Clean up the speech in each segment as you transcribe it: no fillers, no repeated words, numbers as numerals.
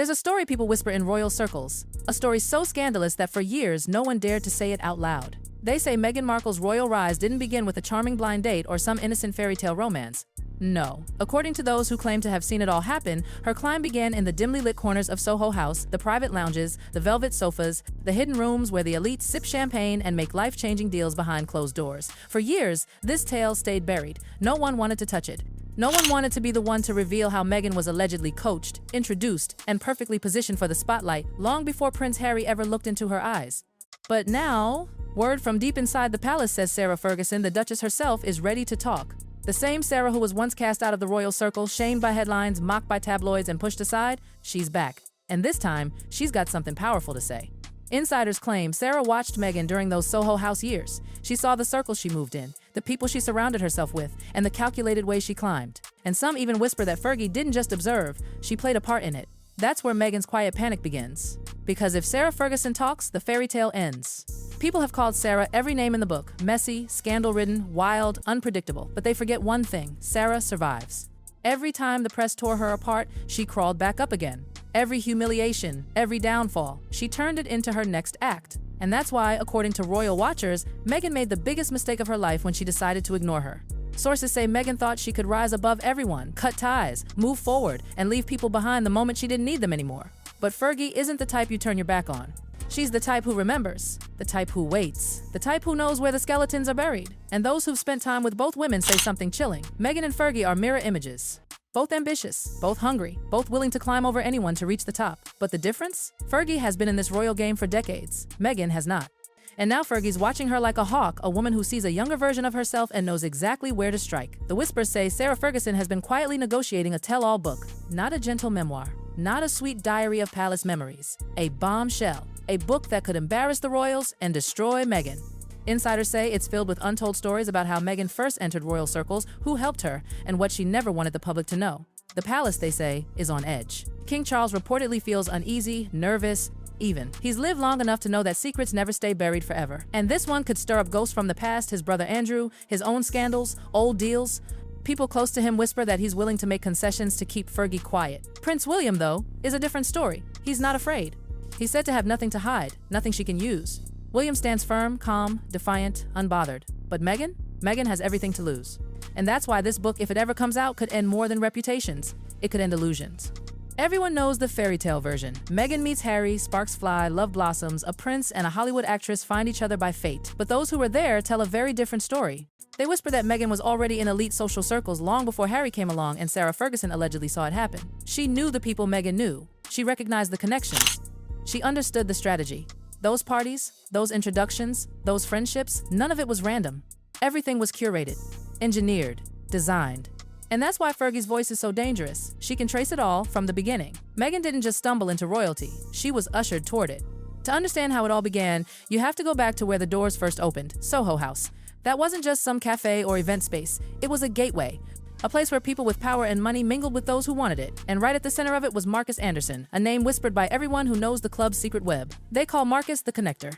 There's a story people whisper in royal circles, a story so scandalous that for years no one dared to say it out loud. They say Meghan Markle's royal rise didn't begin with a charming blind date or some innocent fairy tale romance. No. According to those who claim to have seen it all happen, her climb began in the dimly lit corners of Soho House, the private lounges, the velvet sofas, the hidden rooms where the elite sip champagne and make life-changing deals behind closed doors. For years, this tale stayed buried. No one wanted to touch it. No one wanted to be the one to reveal how Meghan was allegedly coached, introduced, and perfectly positioned for the spotlight long before Prince Harry ever looked into her eyes. But now, word from deep inside the palace says Sarah Ferguson, the Duchess herself, is ready to talk. The same Sarah who was once cast out of the royal circle, shamed by headlines, mocked by tabloids, and pushed aside, she's back. And this time, she's got something powerful to say. Insiders claim Sarah watched Meghan during those Soho House years. She saw the circles she moved in, the people she surrounded herself with, and the calculated way she climbed. And some even whisper that Fergie didn't just observe, she played a part in it. That's where Meghan's quiet panic begins. Because if Sarah Ferguson talks, the fairy tale ends. People have called Sarah every name in the book: messy, scandal-ridden, wild, unpredictable. But they forget one thing: Sarah survives. Every time the press tore her apart, she crawled back up again. Every humiliation, every downfall, she turned it into her next act. And that's why, according to royal watchers, Meghan made the biggest mistake of her life when she decided to ignore her. Sources say Meghan thought she could rise above everyone, cut ties, move forward, and leave people behind the moment she didn't need them anymore. But Fergie isn't the type you turn your back on. She's the type who remembers, the type who waits, the type who knows where the skeletons are buried. And those who've spent time with both women say something chilling. Meghan and Fergie are mirror images. Both ambitious, both hungry, both willing to climb over anyone to reach the top. But the difference? Fergie has been in this royal game for decades. Meghan has not. And now Fergie's watching her like a hawk, a woman who sees a younger version of herself and knows exactly where to strike. The whispers say Sarah Ferguson has been quietly negotiating a tell-all book. Not a gentle memoir, not a sweet diary of palace memories. A bombshell. A book that could embarrass the royals and destroy Meghan. Insiders say it's filled with untold stories about how Meghan first entered royal circles, who helped her, and what she never wanted the public to know. The palace, they say, is on edge. King Charles reportedly feels uneasy, nervous, even. He's lived long enough to know that secrets never stay buried forever. And this one could stir up ghosts from the past, his brother Andrew, his own scandals, old deals. People close to him whisper that he's willing to make concessions to keep Fergie quiet. Prince William, though, is a different story. He's not afraid. He's said to have nothing to hide, nothing she can use. William stands firm, calm, defiant, unbothered. But Meghan? Meghan has everything to lose. And that's why this book, if it ever comes out, could end more than reputations. It could end illusions. Everyone knows the fairy tale version. Meghan meets Harry, sparks fly, love blossoms, a prince and a Hollywood actress find each other by fate. But those who were there tell a very different story. They whisper that Meghan was already in elite social circles long before Harry came along and Sarah Ferguson allegedly saw it happen. She knew the people Meghan knew. She recognized the connections. She understood the strategy. Those parties, those introductions, those friendships, none of it was random. Everything was curated, engineered, designed. And that's why Fergie's voice is so dangerous. She can trace it all from the beginning. Meghan didn't just stumble into royalty. She was ushered toward it. To understand how it all began, you have to go back to where the doors first opened, Soho House. That wasn't just some cafe or event space. It was a gateway. A place where people with power and money mingled with those who wanted it. And right at the center of it was Marcus Anderson, a name whispered by everyone who knows the club's secret web. They call Marcus the connector,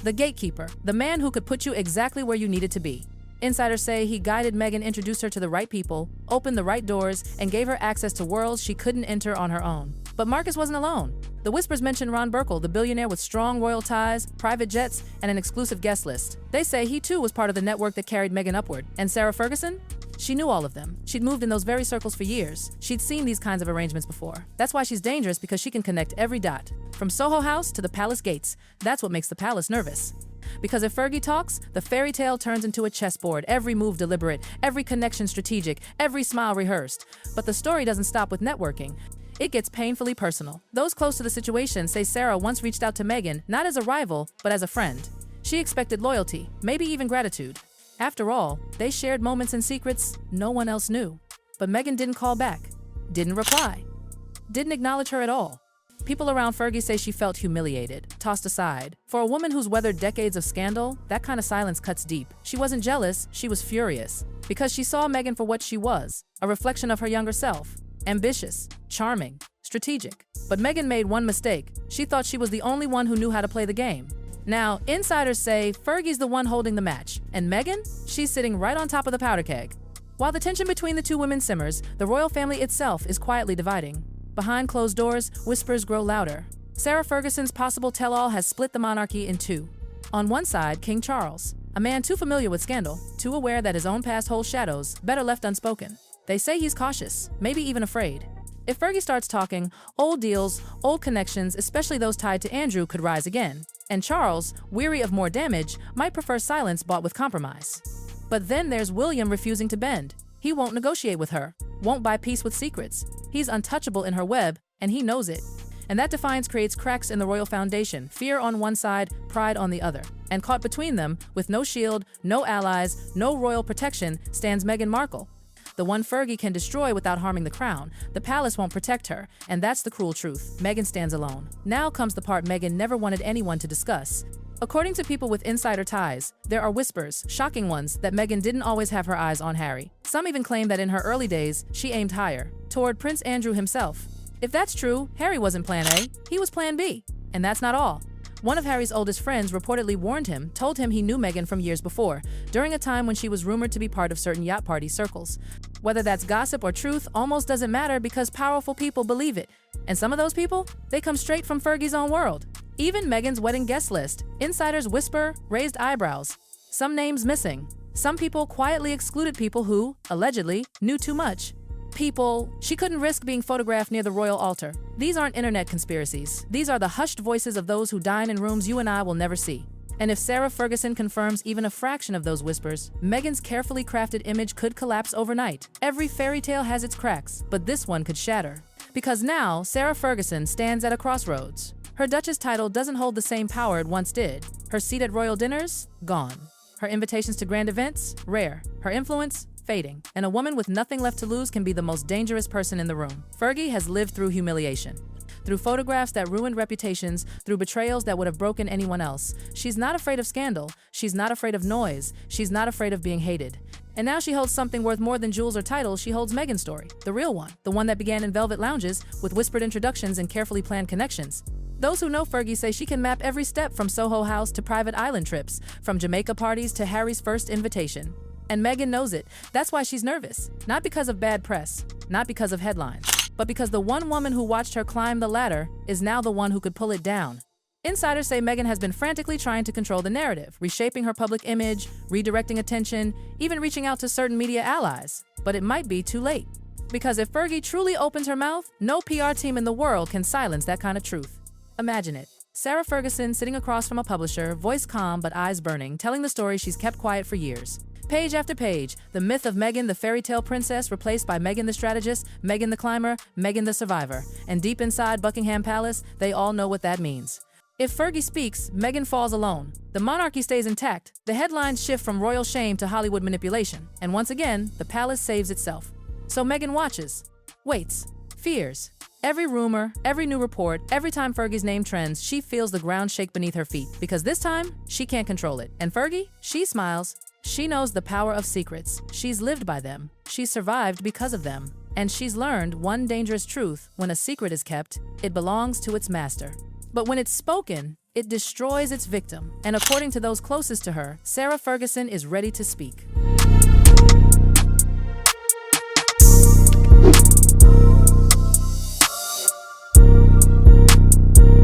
the gatekeeper, the man who could put you exactly where you needed to be. Insiders say he guided Meghan, introduced her to the right people, opened the right doors, and gave her access to worlds she couldn't enter on her own. But Marcus wasn't alone. The whispers mention Ron Burkle, the billionaire with strong royal ties, private jets, and an exclusive guest list. They say he too was part of the network that carried Meghan upward. And Sarah Ferguson? She knew all of them. She'd moved in those very circles for years. She'd seen these kinds of arrangements before. That's why she's dangerous, because she can connect every dot. From Soho House to the palace gates. That's what makes the palace nervous. Because if Fergie talks, the fairy tale turns into a chessboard, every move deliberate, every connection strategic, every smile rehearsed. But the story doesn't stop with networking. It gets painfully personal. Those close to the situation say Sarah once reached out to Meghan, not as a rival, but as a friend. She expected loyalty, maybe even gratitude. After all, they shared moments and secrets no one else knew. But Meghan didn't call back, didn't reply, didn't acknowledge her at all. People around Fergie say she felt humiliated, tossed aside. For a woman who's weathered decades of scandal, that kind of silence cuts deep. She wasn't jealous, she was furious. Because she saw Meghan for what she was, a reflection of her younger self. Ambitious, charming, strategic. But Meghan made one mistake. She thought she was the only one who knew how to play the game. Now, insiders say Fergie's the one holding the match, and Meghan? She's sitting right on top of the powder keg. While the tension between the two women simmers, the royal family itself is quietly dividing. Behind closed doors, whispers grow louder. Sarah Ferguson's possible tell-all has split the monarchy in two. On one side, King Charles, a man too familiar with scandal, too aware that his own past holds shadows, better left unspoken. They say he's cautious, maybe even afraid. If Fergie starts talking, old deals, old connections, especially those tied to Andrew, could rise again. And Charles, weary of more damage, might prefer silence bought with compromise. But then there's William refusing to bend. He won't negotiate with her, won't buy peace with secrets. He's untouchable in her web, and he knows it. And that defiance creates cracks in the royal foundation, fear on one side, pride on the other. And caught between them, with no shield, no allies, no royal protection, stands Meghan Markle. The one Fergie can destroy without harming the crown. The palace won't protect her, and that's the cruel truth. Meghan stands alone. Now comes the part Meghan never wanted anyone to discuss. According to people with insider ties, there are whispers, shocking ones, that Meghan didn't always have her eyes on Harry. Some even claim that in her early days, she aimed higher, toward Prince Andrew himself. If that's true, Harry wasn't plan A, he was plan B. And that's not all. One of Harry's oldest friends reportedly warned him, told him he knew Meghan from years before, during a time when she was rumored to be part of certain yacht party circles. Whether that's gossip or truth almost doesn't matter because powerful people believe it. And some of those people, they come straight from Fergie's own world. Even Meghan's wedding guest list, insiders whisper, raised eyebrows. Some names missing. Some people quietly excluded people who, allegedly, knew too much. People she couldn't risk being photographed near the royal altar. These aren't internet conspiracies. These are the hushed voices of those who dine in rooms you and I will never see. And if Sarah Ferguson confirms even a fraction of those whispers, Meghan's carefully crafted image could collapse overnight. Every fairy tale has its cracks, but this one could shatter. Because now, Sarah Ferguson stands at a crossroads. Her Duchess title doesn't hold the same power it once did. Her seat at royal dinners? Gone. Her invitations to grand events? Rare. Her influence? Fading. And a woman with nothing left to lose can be the most dangerous person in the room. Fergie has lived through humiliation. Through photographs that ruined reputations, through betrayals that would have broken anyone else. She's not afraid of scandal. She's not afraid of noise. She's not afraid of being hated. And now she holds something worth more than jewels or titles. She holds Meghan's story. The real one. The one that began in velvet lounges, with whispered introductions and carefully planned connections. Those who know Fergie say she can map every step from Soho House to private island trips, from Jamaica parties to Harry's first invitation. And Meghan knows it. That's why she's nervous. Not because of bad press, not because of headlines, but because the one woman who watched her climb the ladder is now the one who could pull it down. Insiders say Meghan has been frantically trying to control the narrative, reshaping her public image, redirecting attention, even reaching out to certain media allies. But it might be too late. Because if Fergie truly opens her mouth, no PR team in the world can silence that kind of truth. Imagine it. Sarah Ferguson sitting across from a publisher, voice calm but eyes burning, telling the story she's kept quiet for years. Page after page, the myth of Meghan the fairy tale princess replaced by Meghan the strategist, Meghan the climber, Meghan the survivor. And deep inside Buckingham Palace, they all know what that means. If Fergie speaks, Meghan falls alone. The monarchy stays intact. The headlines shift from royal shame to Hollywood manipulation. And once again, the palace saves itself. So Meghan watches, waits, fears. Every rumor, every new report, every time Fergie's name trends, she feels the ground shake beneath her feet. Because this time, she can't control it. And Fergie? She smiles. She knows the power of secrets. She's lived by them. She's survived because of them. And she's learned one dangerous truth: when a secret is kept, it belongs to its master. But when it's spoken, it destroys its victim. And according to those closest to her, Sarah Ferguson is ready to speak.